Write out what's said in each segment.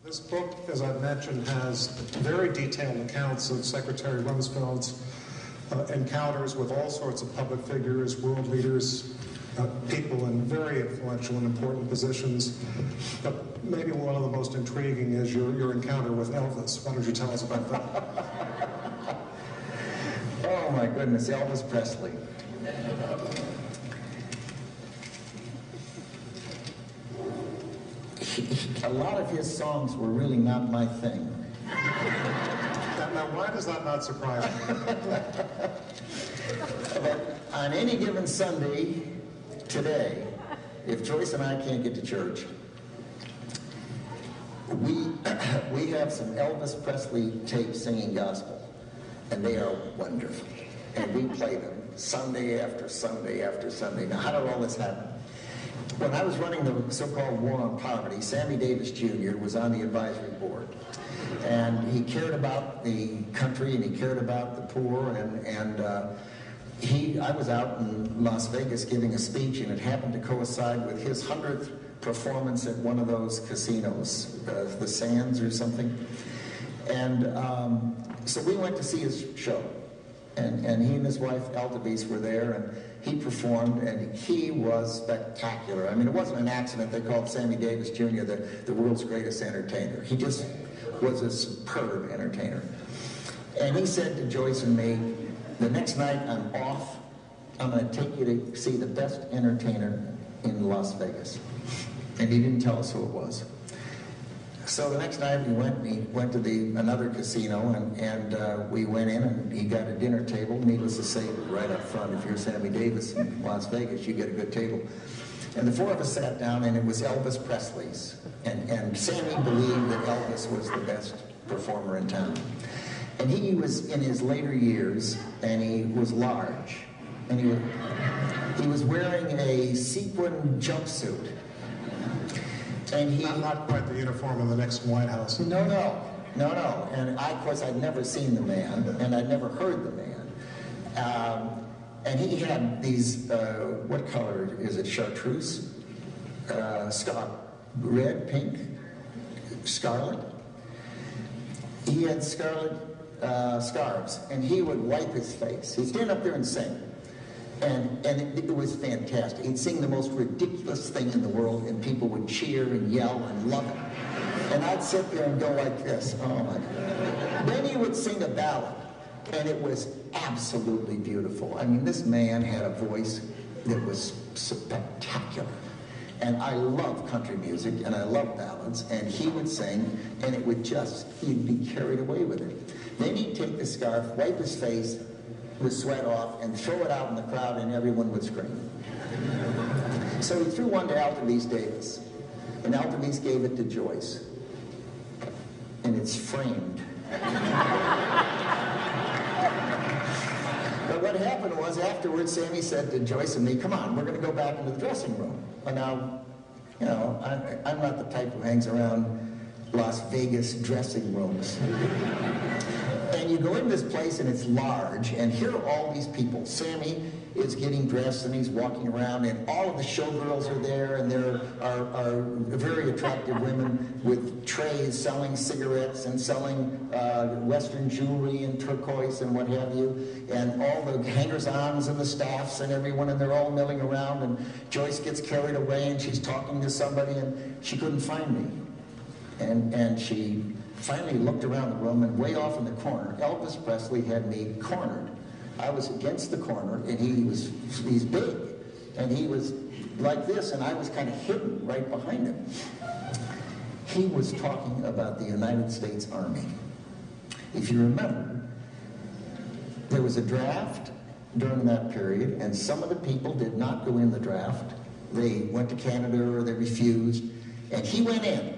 This book, as I've mentioned, has very detailed accounts of Secretary Rumsfeld's encounters with all sorts of public figures, world leaders, people in very influential and important positions. But maybe one of the most intriguing is your encounter with Elvis. Why don't you tell us about that? Oh my goodness, Elvis Presley. A lot of his songs were really not my thing. Now, why does that not surprise you? But on any given Sunday today, if Joyce and I can't get to church, we have some Elvis Presley tapes singing gospel, and they are wonderful. And we play them Sunday after Sunday after Sunday. Now, how did all this happen? When I was running the so-called War on Poverty, Sammy Davis Jr. was on the advisory board. And he cared about the country and he cared about the poor. I was out in Las Vegas giving a speech, and it happened to coincide with his 100th performance at one of those casinos, the Sands or something. And so we went to see his show. And he and his wife, Elvis, were there, and he performed, and he was spectacular. I mean, it wasn't an accident they called Sammy Davis Jr. the world's greatest entertainer. He just was a superb entertainer. And he said to Joyce and me, the next night I'm off, I'm going to take you to see the best entertainer in Las Vegas. And he didn't tell us who it was. So the next night we went to another casino, and we went in, and he got a dinner table. Needless to say, right up front, if you're Sammy Davis in Las Vegas, you get a good table. And the four of us sat down, and it was Elvis Presley's. And Sammy believed that Elvis was the best performer in town. And he was in his later years, and he was large. And he was wearing a sequin jumpsuit. And he... Not quite the uniform in the Nixon White House. No. And of course, I'd never seen the man, and I'd never heard the man. And he had these, what color is it, chartreuse? Red, pink, scarlet. He had scarlet scarves, and he would wipe his face. He'd stand up there and sing. And it was fantastic. He'd sing the most ridiculous thing in the world, and people would cheer and yell and love it. And I'd sit there and go like this, oh my God. Then he would sing a ballad, and it was absolutely beautiful. I mean, this man had a voice that was spectacular. And I love country music, and I love ballads, and he would sing, and it would just, he'd be carried away with it. Then he'd take the scarf, wipe his face, the sweat off, and throw it out in the crowd, and everyone would scream. So he threw one to Elvis Davis, and Elvis gave it to Joyce, and it's framed. But what happened was, afterwards, Sammy said to Joyce and me, come on, we're going to go back into the dressing room. Well, now, you know, I'm not the type who hangs around Las Vegas dressing rooms. And you go in this place, and it's large, and here are all these people. Sammy is getting dressed, and he's walking around, and all of the showgirls are there, and there are very attractive women with trays selling cigarettes and selling Western jewelry and turquoise and what have you, and all the hangers-ons and the staffs and everyone, and they're all milling around, and Joyce gets carried away, and she's talking to somebody, and she couldn't find me. And she finally looked around the room, and way off in the corner, Elvis Presley had me cornered. I was against the corner, and he's big, and he was like this, and I was kind of hidden right behind him. He was talking about the United States Army. If you remember, there was a draft during that period, and some of the people did not go in the draft. They went to Canada, or they refused, and he went in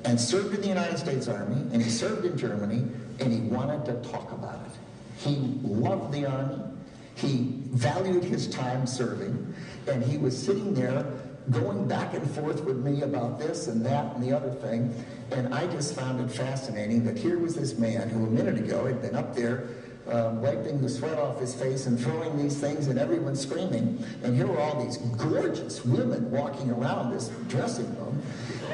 and served in the United States Army, and he served in Germany, and he wanted to talk about it. He loved the Army. He valued his time serving, and he was sitting there going back and forth with me about this and that and the other thing, and I just found it fascinating that here was this man who a minute ago had been up there wiping the sweat off his face and throwing these things, and everyone's screaming, and here were all these gorgeous women walking around this dressing room,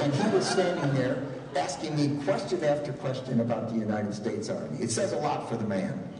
and he was standing there asking me question after question about the United States Army. It says a lot for the man.